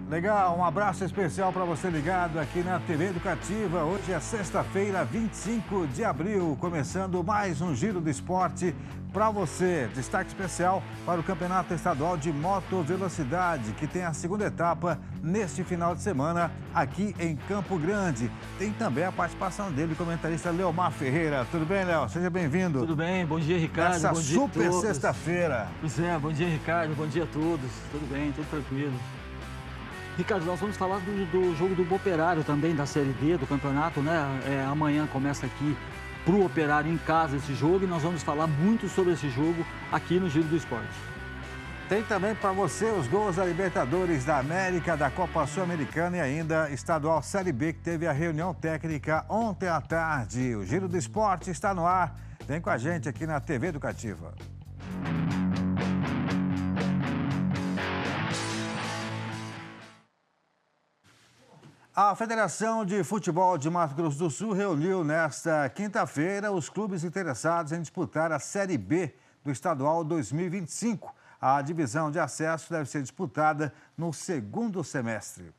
Legal, um abraço especial para você ligado aqui na TV Educativa. Hoje é sexta-feira, 25 de abril, começando mais um Giro do Esporte para você. Destaque especial para o Campeonato Estadual de Motovelocidade, que tem a segunda etapa neste final de semana aqui em Campo Grande. Tem também a participação dele, o comentarista Leomar Ferreira. Tudo bem, Léo? Seja bem-vindo. Tudo bem, bom dia, Ricardo. Essa bom dia super sexta-feira. Pois é, bom dia, Ricardo, bom dia a todos. Tudo bem, tudo tranquilo. Ricardo, nós vamos falar do jogo do Operário também, da Série B, do campeonato, né? Amanhã começa aqui pro Operário em casa esse jogo e nós vamos falar muito sobre esse jogo aqui no Giro do Esporte. Tem também para você os gols da Libertadores da América, da Copa Sul-Americana e ainda Estadual Série B, que teve a reunião técnica ontem à tarde. O Giro do Esporte está no ar. Vem com a gente aqui na TV Educativa. A Federação de Futebol de Mato Grosso do Sul reuniu nesta quinta-feira os clubes interessados em disputar a Série B do Estadual 2025. A divisão de acesso deve ser disputada no segundo semestre.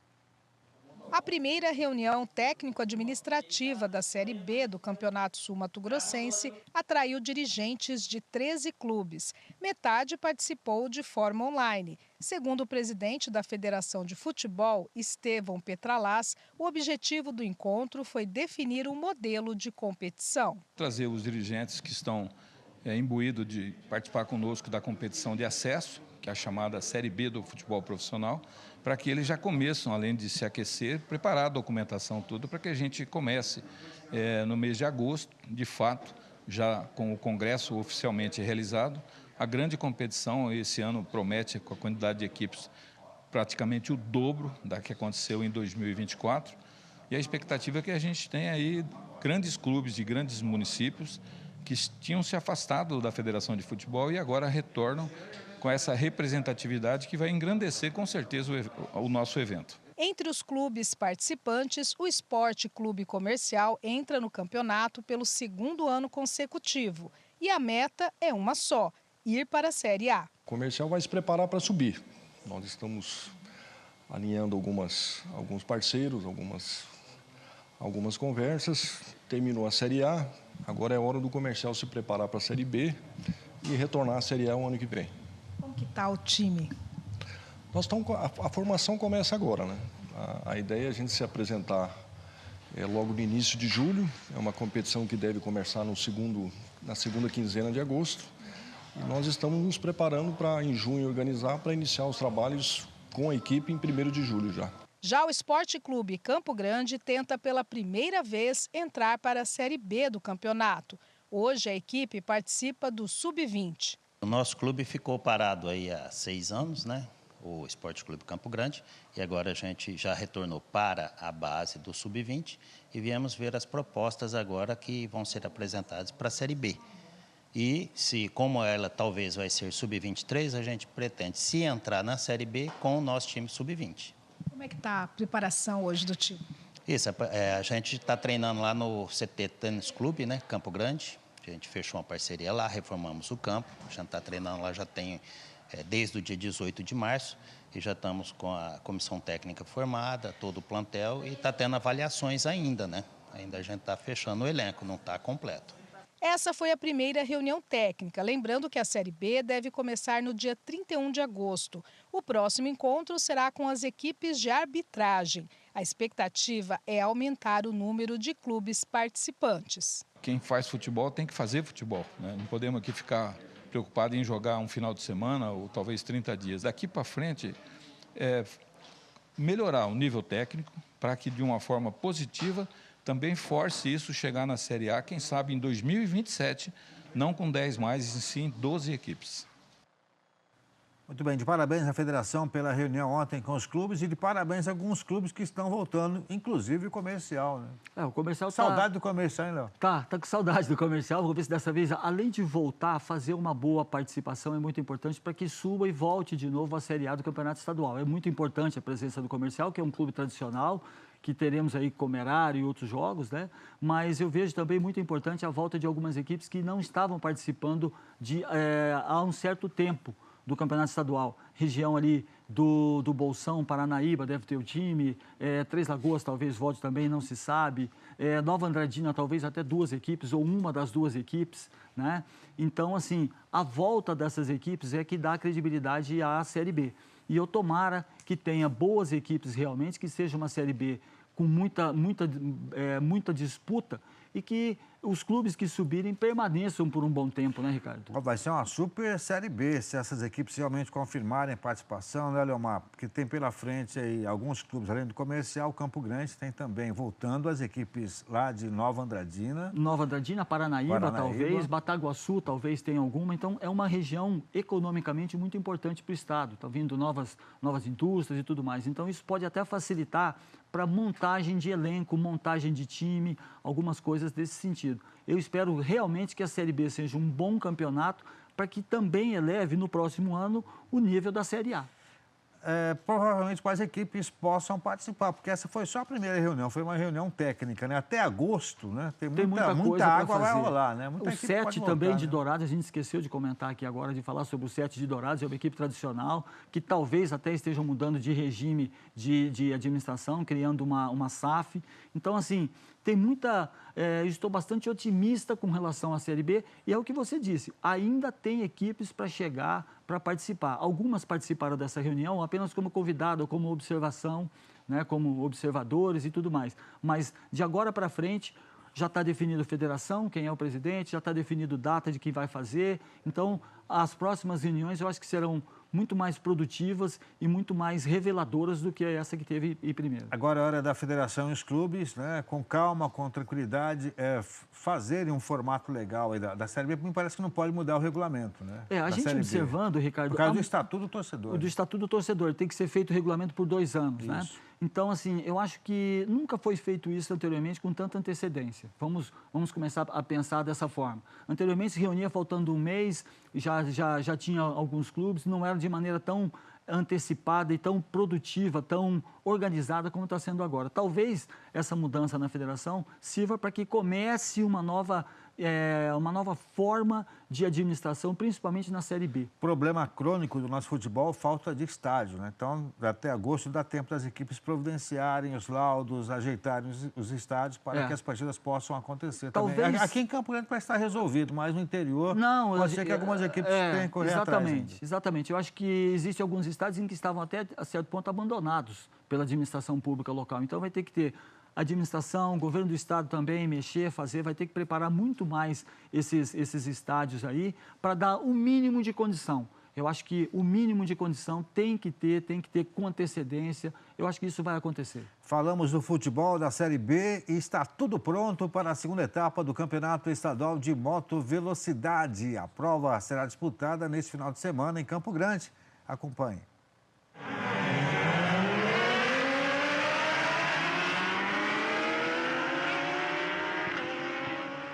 A primeira reunião técnico-administrativa da Série B do Campeonato Sul-Mato-Grossense atraiu dirigentes de 13 clubes. Metade participou de forma online. Segundo o presidente da Federação de Futebol, Estevão Petralás, o objetivo do encontro foi definir um modelo de competição. Trazer os dirigentes que estão imbuídos de participar conosco da competição de acesso, que é a chamada Série B do futebol profissional, para que eles já começam, além de se aquecer, preparar a documentação toda para que a gente comece no mês de agosto, de fato, já com o congresso oficialmente realizado. A grande competição esse ano promete, com a quantidade de equipes, praticamente o dobro da que aconteceu em 2024. E a expectativa é que a gente tenha aí grandes clubes de grandes municípios que tinham se afastado da Federação de Futebol e agora retornam com essa representatividade que vai engrandecer, com certeza, o nosso evento. Entre os clubes participantes, o Esporte Clube Comercial entra no campeonato pelo segundo ano consecutivo. E a meta é uma só, ir para a Série A. O Comercial vai se preparar para subir. Nós estamos alinhando alguns parceiros, algumas conversas. Terminou a Série A, agora é hora do Comercial se preparar para a Série B e retornar à Série A o ano que vem. Como que está o time? A formação começa agora, né? A ideia é a gente se apresentar logo no início de julho. É uma competição que deve começar na segunda quinzena de agosto. E nós estamos nos preparando para, em junho, organizar para iniciar os trabalhos com a equipe em 1º de julho já. Já o Esporte Clube Campo Grande tenta pela primeira vez entrar para a Série B do campeonato. Hoje a equipe participa do Sub-20. O nosso clube ficou parado aí há 6 anos, né? O Esporte Clube Campo Grande, e agora a gente já retornou para a base do Sub-20 e viemos ver as propostas agora que vão ser apresentadas para a Série B. E como ela talvez vai ser Sub-23, a gente pretende se entrar na Série B com o nosso time Sub-20. Como é que está a preparação hoje do time? Isso, a gente está treinando lá no CT Tênis Clube, né, Campo Grande. A gente fechou uma parceria lá, reformamos o campo. A gente está treinando lá já tem desde o dia 18 de março e já estamos com a comissão técnica formada, todo o plantel e está tendo avaliações ainda, né? Ainda a gente está fechando o elenco, não está completo. Essa foi a primeira reunião técnica. Lembrando que a Série B deve começar no dia 31 de agosto. O próximo encontro será com as equipes de arbitragem. A expectativa é aumentar o número de clubes participantes. Quem faz futebol tem que fazer futebol, né? Não podemos aqui ficar preocupados em jogar um final de semana ou talvez 30 dias. Daqui para frente, melhorar o nível técnico para que, de uma forma positiva, também force isso chegar na Série A, quem sabe em 2027, não com 10 mais, e sim 12 equipes. Muito bem, de parabéns à Federação pela reunião ontem com os clubes e de parabéns a alguns clubes que estão voltando, inclusive o Comercial, né? O Comercial Saudade do Comercial, hein, Léo? Tá com saudade do Comercial. Vou ver se dessa vez, além de voltar a fazer uma boa participação, é muito importante para que suba e volte de novo à Série A do Campeonato Estadual. É muito importante a presença do Comercial, que é um clube tradicional, que teremos aí Comerário e outros jogos, né? Mas eu vejo também muito importante a volta de algumas equipes que não estavam participando há um certo tempo do Campeonato Estadual, região ali do Bolsão, Paranaíba deve ter o time, Três Lagoas talvez volte também, não se sabe, Nova Andradina talvez até 2 equipes ou uma das 2 equipes, né? Então, assim, a volta dessas equipes é que dá credibilidade à Série B. E eu tomara que tenha boas equipes realmente, que seja uma Série B com muita disputa e que os clubes que subirem permaneçam por um bom tempo, né, Ricardo? Vai ser uma super Série B, se essas equipes realmente confirmarem participação, né, Leomar? Porque tem pela frente aí alguns clubes, além do Comercial, Campo Grande, tem também, voltando as equipes lá de Nova Andradina. Nova Andradina, Paranaíba, talvez, Bataguaçu talvez tenha alguma. Então, é uma região economicamente muito importante para o Estado. Está vindo novas indústrias e tudo mais. Então, isso pode até facilitar para montagem de elenco, montagem de time, algumas coisas desse sentido. Eu espero realmente que a Série B seja um bom campeonato para que também eleve no próximo ano o nível da Série A. Provavelmente quais equipes possam participar, porque essa foi só a primeira reunião, foi uma reunião técnica, né? Até agosto, né? Tem muita água vai rolar, né? O 7 também de Dourados, a gente esqueceu de comentar aqui agora, de falar sobre o 7 de Dourados, é uma equipe tradicional, que talvez até estejam mudando de regime de administração, criando uma SAF. Então, assim, tem estou bastante otimista com relação à Série B, e é o que você disse, ainda tem equipes para chegar, para participar. Algumas participaram dessa reunião apenas como convidado, como observação, né, como observadores e tudo mais. Mas de agora para frente já está definido a federação, quem é o presidente, já está definido data de quem vai fazer. Então, as próximas reuniões eu acho que serão muito mais produtivas e muito mais reveladoras do que essa que teve primeiro. Agora é hora da federação e os clubes, né, com calma, com tranquilidade, fazerem um formato legal aí da Série B, porque me parece que não pode mudar o regulamento, né? A gente observando, Ricardo... Por causa do Estatuto do Torcedor. Do Estatuto do Torcedor, tem que ser feito o regulamento por 2 anos, né? Então, assim, eu acho que nunca foi feito isso anteriormente com tanta antecedência. Vamos começar a pensar dessa forma. Anteriormente se reunia faltando um mês, já tinha alguns clubes, não era de maneira tão antecipada e tão produtiva, tão organizada como está sendo agora. Talvez essa mudança na federação sirva para que comece uma nova forma de administração, principalmente na Série B. Problema crônico do nosso futebol, falta de estádio, né? Então, até agosto dá tempo das equipes providenciarem os laudos, ajeitarem os estádios para que as partidas possam acontecer. Talvez... também. Aqui em Campo Grande parece estar resolvido, mas no interior pode ser que algumas equipes tenham que correr atrás. Exatamente. Eu acho que existem alguns estádios em que estavam até, a certo ponto, abandonados pela administração pública local. Então, vai ter que ter administração, governo do estado também mexer, vai ter que preparar muito mais esses estádios aí para dar o mínimo de condição. Eu acho que o mínimo de condição tem que ter com antecedência. Eu acho que isso vai acontecer. Falamos do futebol da Série B e está tudo pronto para a segunda etapa do Campeonato Estadual de Moto Velocidade. A prova será disputada neste final de semana em Campo Grande. Acompanhe.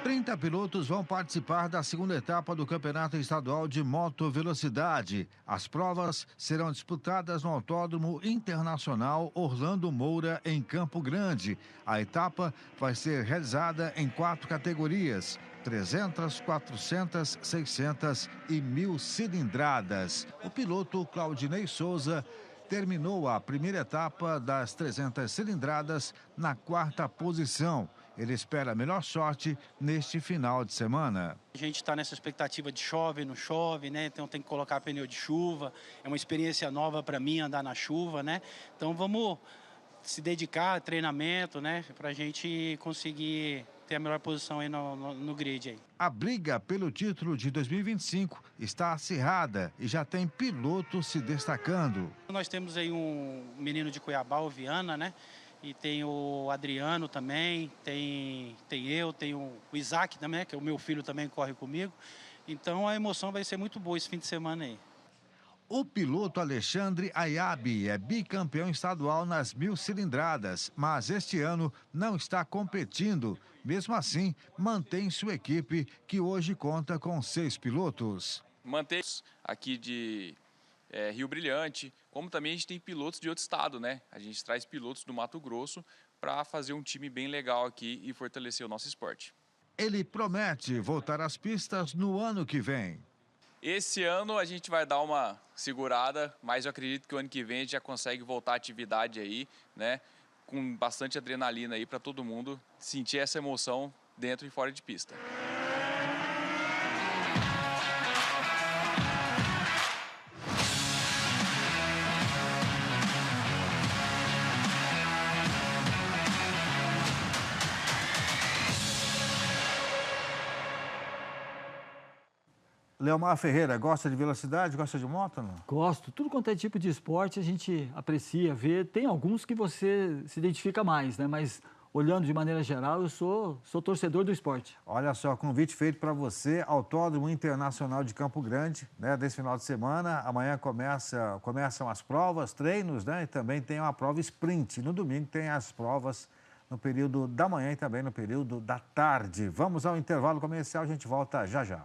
30 pilotos vão participar da segunda etapa do Campeonato Estadual de Moto Velocidade. As provas serão disputadas no Autódromo Internacional Orlando Moura, em Campo Grande. A etapa vai ser realizada em 4 categorias: 300, 400, 600 e 1000 cilindradas. O piloto Claudinei Souza terminou a primeira etapa das 300 cilindradas na 4ª posição. Ele espera a melhor sorte neste final de semana. A gente está nessa expectativa de chove, não chove, né? Então tem que colocar pneu de chuva. É uma experiência nova para mim andar na chuva, né? Então vamos se dedicar a treinamento, né? Para a gente conseguir ter a melhor posição aí no grid aí. A briga pelo título de 2025 está acirrada e já tem pilotos se destacando. Nós temos aí um menino de Cuiabá, o Viana, né? E tem o Adriano também, tem eu, tem o Isaac também, que é o meu filho também, que corre comigo. Então a emoção vai ser muito boa esse fim de semana aí. O piloto Alexandre Ayabi é bicampeão estadual nas 1000 cilindradas, mas este ano não está competindo. Mesmo assim, mantém sua equipe, que hoje conta com 6 pilotos. Mantém aqui de Rio Brilhante, como também a gente tem pilotos de outro estado, né? A gente traz pilotos do Mato Grosso para fazer um time bem legal aqui e fortalecer o nosso esporte. Ele promete voltar às pistas no ano que vem. Esse ano a gente vai dar uma segurada, mas eu acredito que o ano que vem a gente já consegue voltar à atividade aí, né? Com bastante adrenalina aí para todo mundo sentir essa emoção dentro e fora de pista. Leomar Ferreira, gosta de velocidade, gosta de moto, não? Gosto. Tudo quanto é tipo de esporte a gente aprecia, vê. Tem alguns que você se identifica mais, né? Mas olhando de maneira geral, eu sou torcedor do esporte. Olha só, convite feito para você, Autódromo Internacional de Campo Grande, né? Desse final de semana. Amanhã começam as provas, treinos, né? E também tem uma prova sprint. No domingo tem as provas no período da manhã e também no período da tarde. Vamos ao intervalo comercial, a gente volta já já.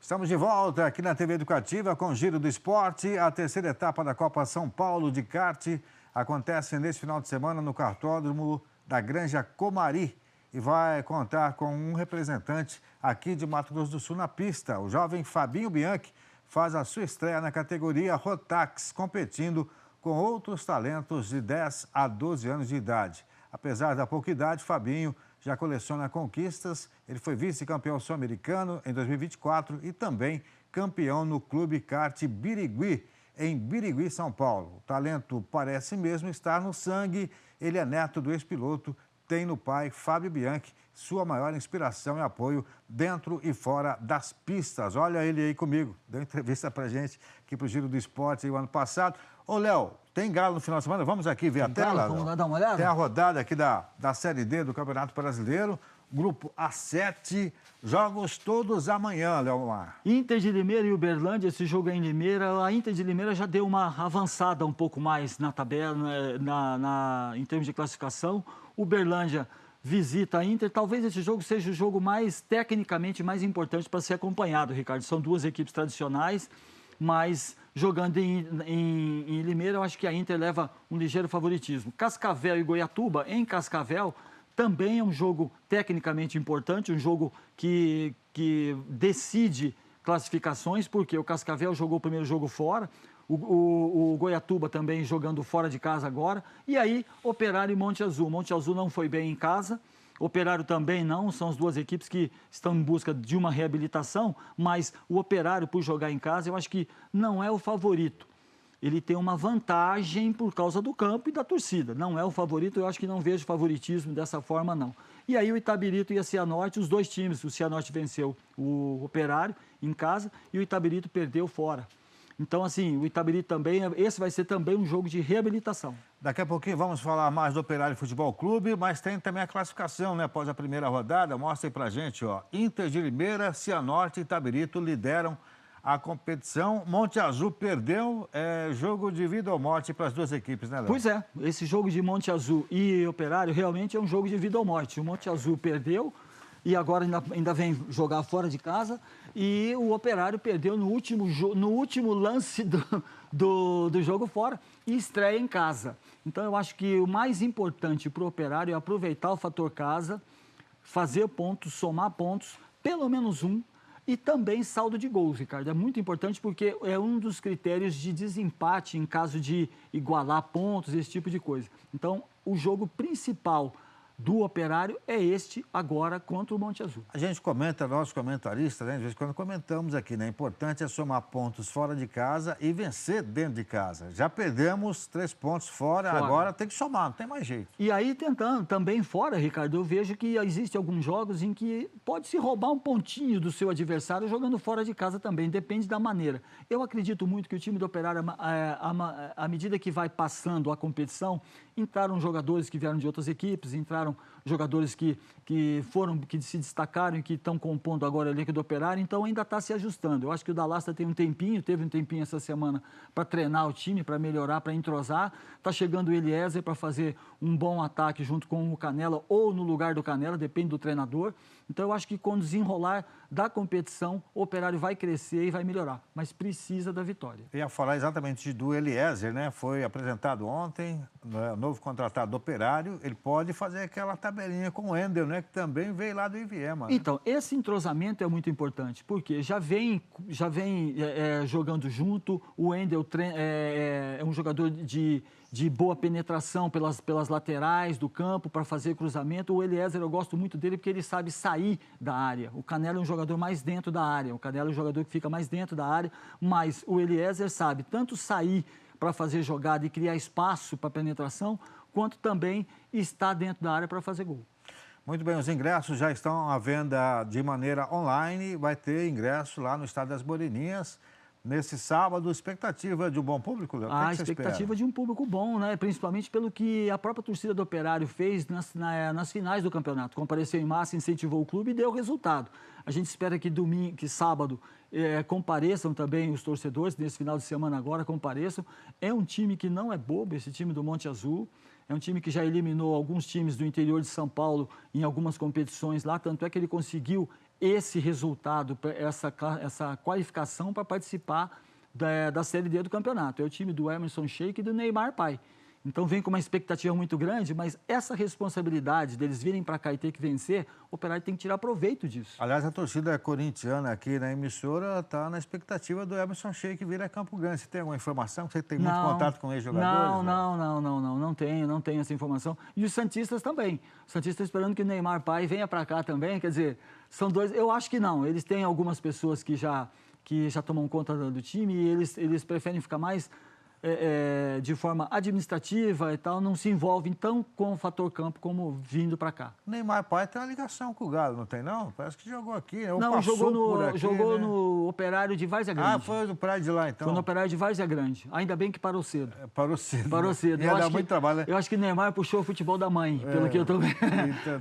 Estamos de volta aqui na TV Educativa com o Giro do Esporte. A terceira etapa da Copa São Paulo de kart acontece neste final de semana no kartódromo da Granja Comari e vai contar com um representante aqui de Mato Grosso do Sul na pista. O jovem Fabinho Bianchi faz a sua estreia na categoria Rotax, competindo com outros talentos de 10 a 12 anos de idade. Apesar da pouca idade, Fabinho já coleciona conquistas. Ele foi vice-campeão sul-americano em 2024 e também campeão no Clube Kart Birigui, em Birigui, São Paulo. O talento parece mesmo estar no sangue. Ele é neto do ex-piloto, tem no pai, Fábio Bianchi, sua maior inspiração e apoio dentro e fora das pistas. Olha ele aí comigo, deu entrevista pra gente aqui pro Giro do Esporte o ano passado. Ô, Léo, tem galo no final de semana? Vamos aqui ver a tela? Vamos lá dar uma olhada? Tem a rodada aqui da Série D do Campeonato Brasileiro, grupo A7, jogos todos amanhã, Leomar. Inter de Limeira e Uberlândia, esse jogo é em Limeira. A Inter de Limeira já deu uma avançada um pouco mais na tabela, em termos de classificação. Uberlândia visita a Inter. Talvez esse jogo seja o jogo tecnicamente mais importante para ser acompanhado, Ricardo. São duas equipes tradicionais, mas jogando em Limeira, eu acho que a Inter leva um ligeiro favoritismo. Cascavel e Goiatuba, em Cascavel, também é um jogo tecnicamente importante, um jogo que decide classificações, porque o Cascavel jogou o primeiro jogo fora, o Goiatuba também jogando fora de casa agora, e aí Operário e Monte Azul. Monte Azul não foi bem em casa, Operário também não, são as duas equipes que estão em busca de uma reabilitação, mas o Operário, por jogar em casa, eu acho que não é o favorito. Ele tem uma vantagem por causa do campo e da torcida. Não é o favorito, eu acho que não vejo favoritismo dessa forma, não. E aí o Itabirito e a Cianorte, os dois times, o Cianorte venceu o Operário em casa e o Itabirito perdeu fora. Então, assim, o Itabirito também, esse vai ser também um jogo de reabilitação. Daqui a pouquinho vamos falar mais do Operário Futebol Clube, mas tem também a classificação, né? Após a primeira rodada, mostra aí pra gente, ó. Inter de Limeira, Cianorte e Itabirito lideram a competição. Monte Azul perdeu, jogo de vida ou morte para as duas equipes, né, Léo? Pois é, esse jogo de Monte Azul e Operário realmente é um jogo de vida ou morte. O Monte Azul perdeu e agora ainda vem jogar fora de casa, e o Operário perdeu no último lance do jogo fora e estreia em casa. Então eu acho que o mais importante para o Operário é aproveitar o fator casa, fazer pontos, somar pontos, pelo menos um, e também saldo de gols, Ricardo. É muito importante porque é um dos critérios de desempate em caso de igualar pontos, esse tipo de coisa. Então, o jogo principal do Operário é este agora contra o Monte Azul. A gente comenta, nós comentaristas, né, de vez em quando comentamos aqui, né? O importante é somar pontos fora de casa e vencer dentro de casa. Já perdemos 3 pontos fora, agora tem que somar, não tem mais jeito. E aí, tentando também fora, Ricardo, eu vejo que existem alguns jogos em que pode-se roubar um pontinho do seu adversário jogando fora de casa também, depende da maneira. Eu acredito muito que o time do Operário, à medida que vai passando a competição, entraram jogadores que vieram de outras equipes, entraram jogadores que se destacaram e que estão compondo agora o elenco do Operário, então ainda está se ajustando. Eu acho que o Dalasta teve um tempinho essa semana para treinar o time, para melhorar, para entrosar. Está chegando o Eliezer para fazer um bom ataque junto com o Canela ou no lugar do Canela, depende do treinador. Então eu acho que quando desenrolar da competição, o Operário vai crescer e vai melhorar, mas precisa da vitória. Eu ia falar exatamente do Eliezer, né? Foi apresentado ontem, né? Novo contratado do Operário. Ele pode fazer aquela tabelinha com o Wendel, né? Que também veio lá do Iviema. Né? Então, esse entrosamento é muito importante, porque já vem jogando junto. O Wendel é um jogador de boa penetração pelas laterais do campo para fazer cruzamento. O Eliezer, eu gosto muito dele porque ele sabe sair da área. O Canelo é um jogador mais dentro da área. O Canelo é um jogador que fica mais dentro da área, mas o Eliezer sabe tanto sair para fazer jogada e criar espaço para penetração, quanto também estar dentro da área para fazer gol. Muito bem, os ingressos já estão à venda de maneira online. Vai ter ingresso lá no Estádio das Moreninhas. Nesse sábado, expectativa de um bom público, Léo? A expectativa de um público bom, né? Principalmente pelo que a própria torcida do Operário fez nas finais do campeonato. Compareceu em massa, incentivou o clube e deu resultado. A gente espera que sábado compareçam também os torcedores, nesse final de semana agora compareçam. É um time que não é bobo, esse time do Monte Azul. É um time que já eliminou alguns times do interior de São Paulo em algumas competições lá, tanto é que ele conseguiu esse resultado, essa qualificação para participar da Série D do campeonato. É o time do Emerson Sheik e do Neymar Pai. Então vem com uma expectativa muito grande, mas essa responsabilidade deles virem para cá e ter que vencer, o Operário tem que tirar proveito disso. Aliás, a torcida corintiana aqui na emissora está na expectativa do Emerson Sheik vir a Campo Grande. Você tem alguma informação? Você tem muito contato com ex-jogadores? Não tenho essa informação. E os santistas também. Os santistas esperando que o Neymar Pai venha para cá também, quer dizer, são dois... Eu acho que não. Eles têm algumas pessoas que já tomam conta do time e eles preferem ficar mais... de forma administrativa e tal, não se envolvem tão com o fator campo como vindo para cá. O Neymar Pai tem uma ligação com o Galo, não tem não? Parece que jogou aqui. Não, jogou no Operário de Várzea Grande. Ah, foi no Operário de lá, então. Foi no Operário de Várzea Grande. Ainda bem que parou cedo. Parou cedo. Parou cedo. Ia dar muito trabalho, né? Eu acho que o Neymar puxou o futebol da mãe, pelo que eu tô vendo.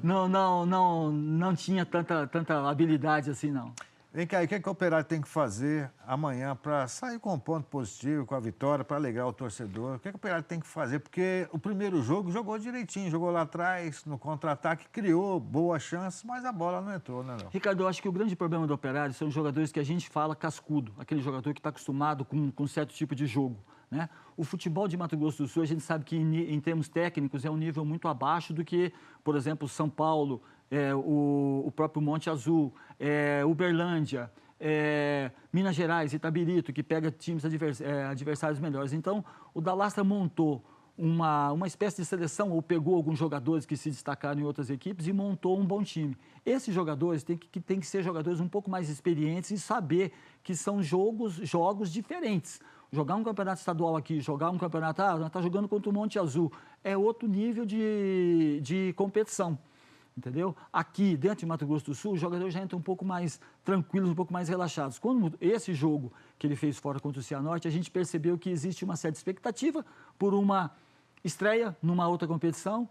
Não tinha tanta habilidade assim, não. Vem cá, o que o Operário tem que fazer amanhã para sair com um ponto positivo, com a vitória, para alegrar o torcedor? O que o Operário tem que fazer? Porque o primeiro jogo jogou direitinho, jogou lá atrás, no contra-ataque, criou boas chances, mas a bola não entrou, né, Léo? Ricardo, eu acho que o grande problema do Operário são os jogadores que a gente fala cascudo, aquele jogador que está acostumado com certo tipo de jogo, né? O futebol de Mato Grosso do Sul, a gente sabe que em termos técnicos é um nível muito abaixo do que, por exemplo, São Paulo, o próprio Monte Azul, Uberlândia, Minas Gerais, Itabirito, que pega times adversários melhores. Então, o Dalastra montou uma espécie de seleção, ou pegou alguns jogadores que se destacaram em outras equipes e montou um bom time. Esses jogadores têm que ser jogadores um pouco mais experientes e saber que são jogos diferentes. Jogar um campeonato estadual aqui, jogar um campeonato... nós está jogando contra o Monte Azul. É outro nível de competição. Entendeu? Aqui, dentro de Mato Grosso do Sul, os jogadores já entram um pouco mais tranquilos, um pouco mais relaxados. Quando esse jogo que ele fez fora contra o Cianorte, a gente percebeu que existe uma certa expectativa por uma estreia numa outra competição.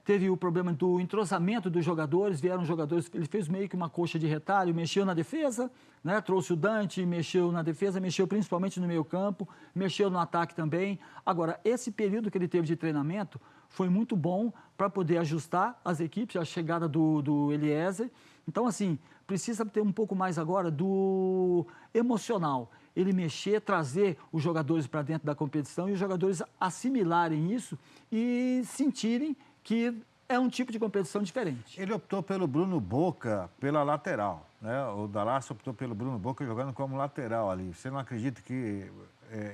Teve o problema do entrosamento dos jogadores, vieram jogadores, ele fez meio que uma coxa de retalho, mexeu na defesa, né? Trouxe o Dante, mexeu na defesa, mexeu principalmente no meio campo, mexeu no ataque também. Agora, esse período que ele teve de treinamento foi muito bom para poder ajustar as equipes, a chegada do Eliezer. Então, assim, precisa ter um pouco mais agora do emocional. Ele mexer, trazer os jogadores para dentro da competição e os jogadores assimilarem isso e sentirem que é um tipo de competição diferente. Ele optou pelo Bruno Boca pela lateral, né? O Dalastra optou pelo Bruno Boca jogando como lateral ali. Você não acredita que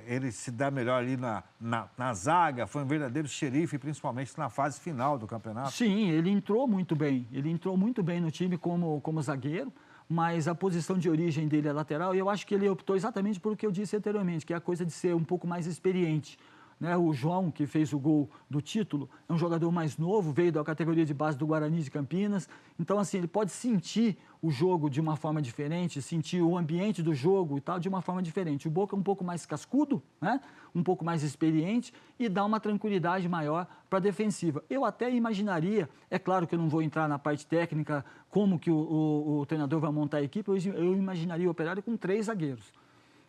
ele se dá melhor ali na zaga? Foi um verdadeiro xerife, principalmente na fase final do campeonato? Sim, ele entrou muito bem. Ele entrou muito bem no time como zagueiro, mas a posição de origem dele é lateral e eu acho que ele optou exatamente por o que eu disse anteriormente, que é a coisa de ser um pouco mais experiente. Né? O João, que fez o gol do título, é um jogador mais novo, veio da categoria de base do Guarani de Campinas. Então, assim, ele pode sentir o jogo de uma forma diferente, sentir o ambiente do jogo e tal de uma forma diferente. O Boca é um pouco mais cascudo, né? Um pouco mais experiente e dá uma tranquilidade maior para a defensiva. Eu até imaginaria, é claro que eu não vou entrar na parte técnica, como que o treinador vai montar a equipe, eu imaginaria o Operário com 3 zagueiros.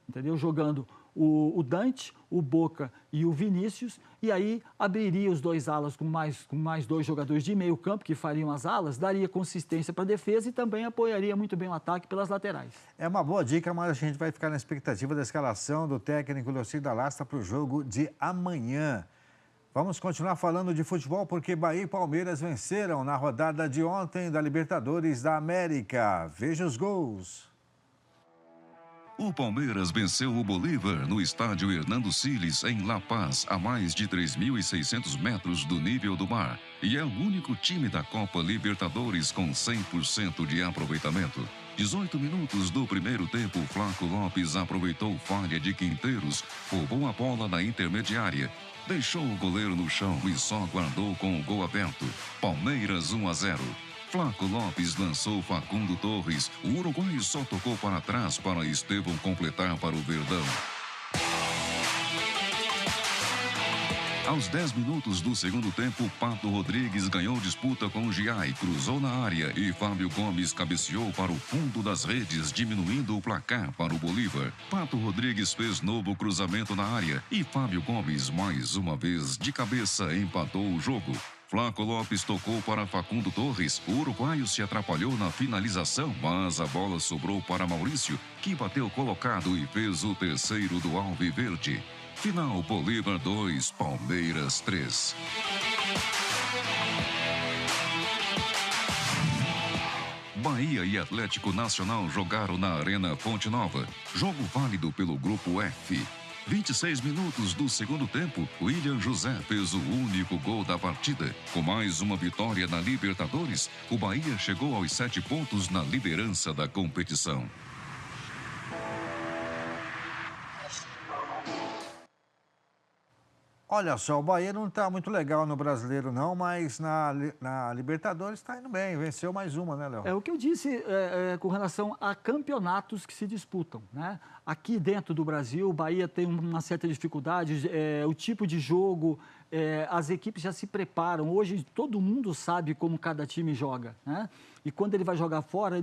Entendeu? Jogando o Dante, o Boca e o Vinícius, e aí abriria os 2 alas com mais 2 jogadores de meio campo que fariam as alas, daria consistência para a defesa e também apoiaria muito bem o ataque pelas laterais. É uma boa dica, mas a gente vai ficar na expectativa da escalação do técnico Leocir da Lastra para o jogo de amanhã. Vamos continuar falando de futebol porque Bahia e Palmeiras venceram na rodada de ontem da Libertadores da América. Veja os gols. O Palmeiras venceu o Bolívar no estádio Hernando Siles, em La Paz, a mais de 3.600 metros do nível do mar. E é o único time da Copa Libertadores com 100% de aproveitamento. 18 minutos do primeiro tempo, Flaco Lopes aproveitou falha de Quinteiros, roubou a bola na intermediária, deixou o goleiro no chão e só guardou com o gol aberto. Palmeiras 1-0. Flaco Lopes lançou Facundo Torres. O uruguaio só tocou para trás para Estevão completar para o Verdão. Aos 10 minutos do segundo tempo, Pato Rodrigues ganhou disputa com o Giai, cruzou na área e Fábio Gomes cabeceou para o fundo das redes, diminuindo o placar para o Bolívar. Pato Rodrigues fez novo cruzamento na área e Fábio Gomes, mais uma vez, de cabeça, empatou o jogo. Flaco Lopes tocou para Facundo Torres. O uruguaio se atrapalhou na finalização, mas a bola sobrou para Maurício, que bateu colocado e fez o terceiro do Alviverde. Final: Bolívar 2, Palmeiras 3. Bahia e Atlético Nacional jogaram na Arena Fonte Nova. Jogo válido pelo Grupo F. 26 minutos do segundo tempo, William José fez o único gol da partida. Com mais uma vitória na Libertadores, o Bahia chegou aos 7 pontos na liderança da competição. Olha só, o Bahia não está muito legal no Brasileiro não, mas na Libertadores está indo bem, venceu mais uma, né, Léo? É o que eu disse com relação a campeonatos que se disputam, né? Aqui dentro do Brasil, o Bahia tem uma certa dificuldade, o tipo de jogo, as equipes já se preparam. Hoje todo mundo sabe como cada time joga, né? E quando ele vai jogar fora,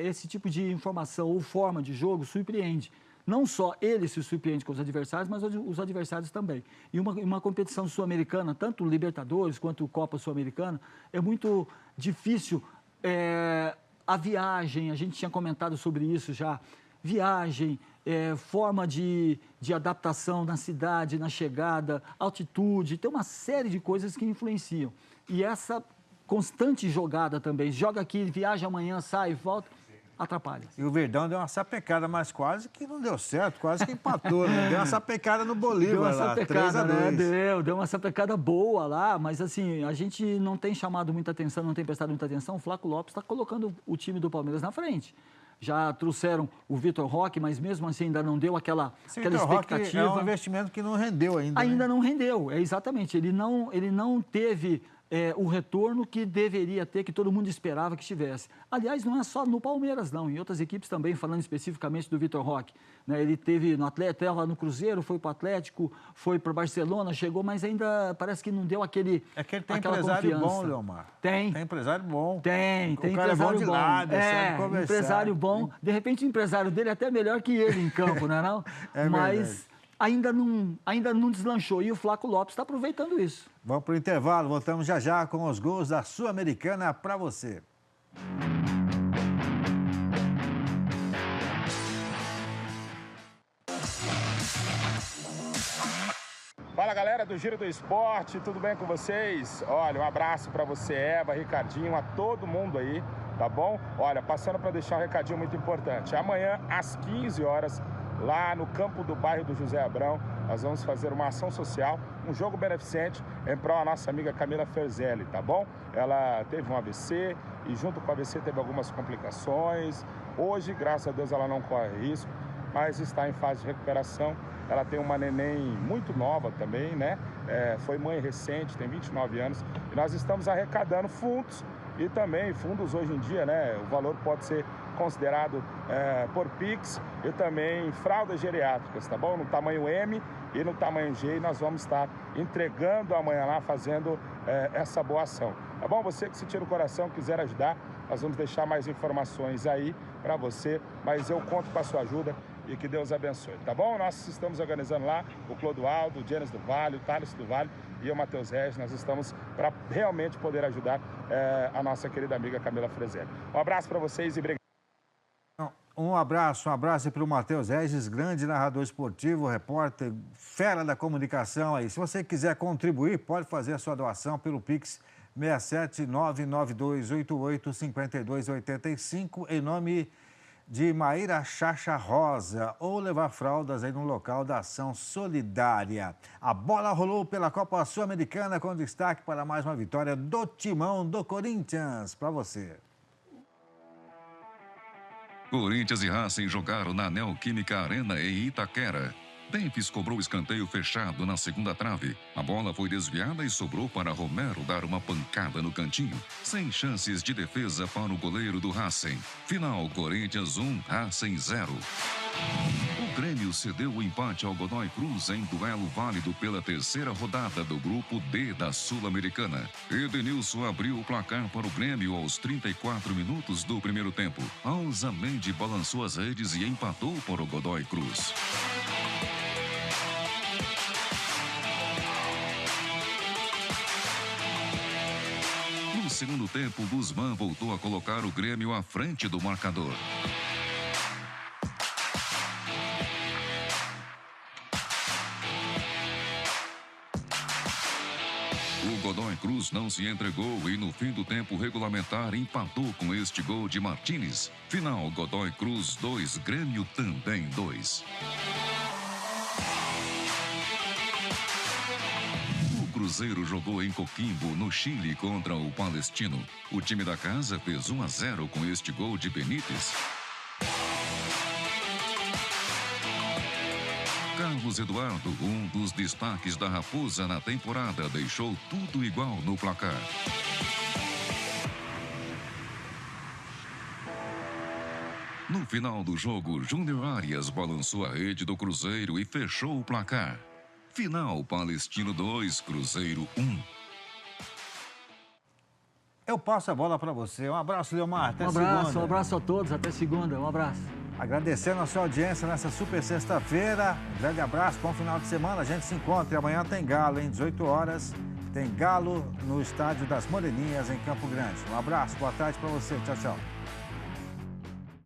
esse tipo de informação ou forma de jogo surpreende. Não só ele se surpreende com os adversários, mas os adversários também. E uma competição sul-americana, tanto Libertadores quanto Copa Sul-Americana, é muito difícil. A viagem, a gente tinha comentado sobre isso já, viagem, forma de adaptação na cidade, na chegada, altitude, tem uma série de coisas que influenciam. E essa constante jogada também, joga aqui, viaja amanhã, sai, volta, atrapalha. E o Verdão deu uma sapecada, mas quase que não deu certo, quase que empatou, né? Deu uma sapecada no Bolívar lá, 3-2. Né? Deu uma sapecada boa lá, mas assim, a gente não tem chamado muita atenção, não tem prestado muita atenção. O Flaco Lopes está colocando o time do Palmeiras na frente. Já trouxeram o Vitor Roque, mas mesmo assim ainda não deu aquela expectativa. É um investimento que não rendeu ainda. Ainda não rendeu, exatamente. Ele não teve o retorno que deveria ter, que todo mundo esperava que tivesse. Aliás, não é só no Palmeiras, não. Em outras equipes também, falando especificamente do Vitor Roque. Né? Ele teve no Atlético, estava no Cruzeiro, foi para o Atlético, foi para o Barcelona, chegou, mas ainda parece que não deu aquele É que ele tem empresário confiança. Bom, Leomar. Tem. Tem empresário bom. Tem O cara empresário é bom de lado, empresário bom. De repente, o empresário dele é até melhor que ele em campo, não é não? Mas ainda não deslanchou. E o Flaco Lopes está aproveitando isso. Vamos para o intervalo, voltamos já com os gols da Sul-Americana para você. Fala galera do Giro do Esporte, tudo bem com vocês? Olha, um abraço para você, Eva, Ricardinho, a todo mundo aí, tá bom? Olha, passando para deixar um recadinho muito importante. Amanhã, às 15 horas, lá no campo do bairro do José Abrão, nós vamos fazer uma ação social, um jogo beneficente em prol da nossa amiga Camila Ferzelli, tá bom? Ela teve um AVC e junto com o AVC teve algumas complicações. Hoje, graças a Deus, ela não corre risco, mas está em fase de recuperação. Ela tem uma neném muito nova também, né? Foi mãe recente, tem 29 anos. E nós estamos arrecadando fundos e também fundos hoje em dia, né? O valor pode ser considerado por Pix e também fraldas geriátricas, tá bom? No tamanho M e no tamanho G, e nós vamos estar entregando amanhã lá, fazendo essa boa ação. Tá bom? Você que se tira o coração, quiser ajudar, nós vamos deixar mais informações aí para você, mas eu conto com a sua ajuda e que Deus abençoe, tá bom? Nós estamos organizando lá o Clodoaldo, o Gênesis do Vale, o Thales do Vale e o Matheus Regis. Nós estamos para realmente poder ajudar a nossa querida amiga Camila Freselli. Um abraço para vocês e obrigado. Um abraço para o Matheus Regis, grande narrador esportivo, repórter, fera da comunicação aí. Se você quiser contribuir, pode fazer a sua doação pelo Pix 67992885285 em nome de Maíra Chacha Rosa, ou levar fraldas aí no local da Ação Solidária. A bola rolou pela Copa Sul-Americana com destaque para mais uma vitória do Timão do Corinthians. Para você. Corinthians e Racing jogaram na Neoquímica Arena em Itaquera. Memphis cobrou escanteio fechado na segunda trave. A bola foi desviada e sobrou para Romero dar uma pancada no cantinho, sem chances de defesa para o goleiro do Racing. Final, Corinthians 1, Racing 0. O Grêmio cedeu o empate ao Godoy Cruz em duelo válido pela terceira rodada do Grupo D da Sul-Americana. Edenilson abriu o placar para o Grêmio aos 34 minutos do primeiro tempo. Alzamendi balançou as redes e empatou para o Godoy Cruz. No segundo tempo, Guzmán voltou a colocar o Grêmio à frente do marcador. O Godoy Cruz não se entregou e no fim do tempo regulamentar empatou com este gol de Martínez. Final, Godoy Cruz 2, Grêmio também 2. O Cruzeiro jogou em Coquimbo, no Chile, contra o Palestino. O time da casa fez 1-0 com este gol de Benítez. Carlos Eduardo, um dos destaques da Raposa na temporada, deixou tudo igual no placar. No final do jogo, Júnior Arias balançou a rede do Cruzeiro e fechou o placar. Final, Palestino 2, Cruzeiro 1. Eu passo a bola para você. Um abraço, Leomar. Até Um abraço a todos. Até segunda. Um abraço. Agradecendo a sua audiência nessa super sexta-feira. Um grande abraço, bom final de semana. A gente se encontra e amanhã tem Galo, em 18 horas. Tem Galo no Estádio das Moreninhas, em Campo Grande. Um abraço, boa tarde para você. Tchau, tchau.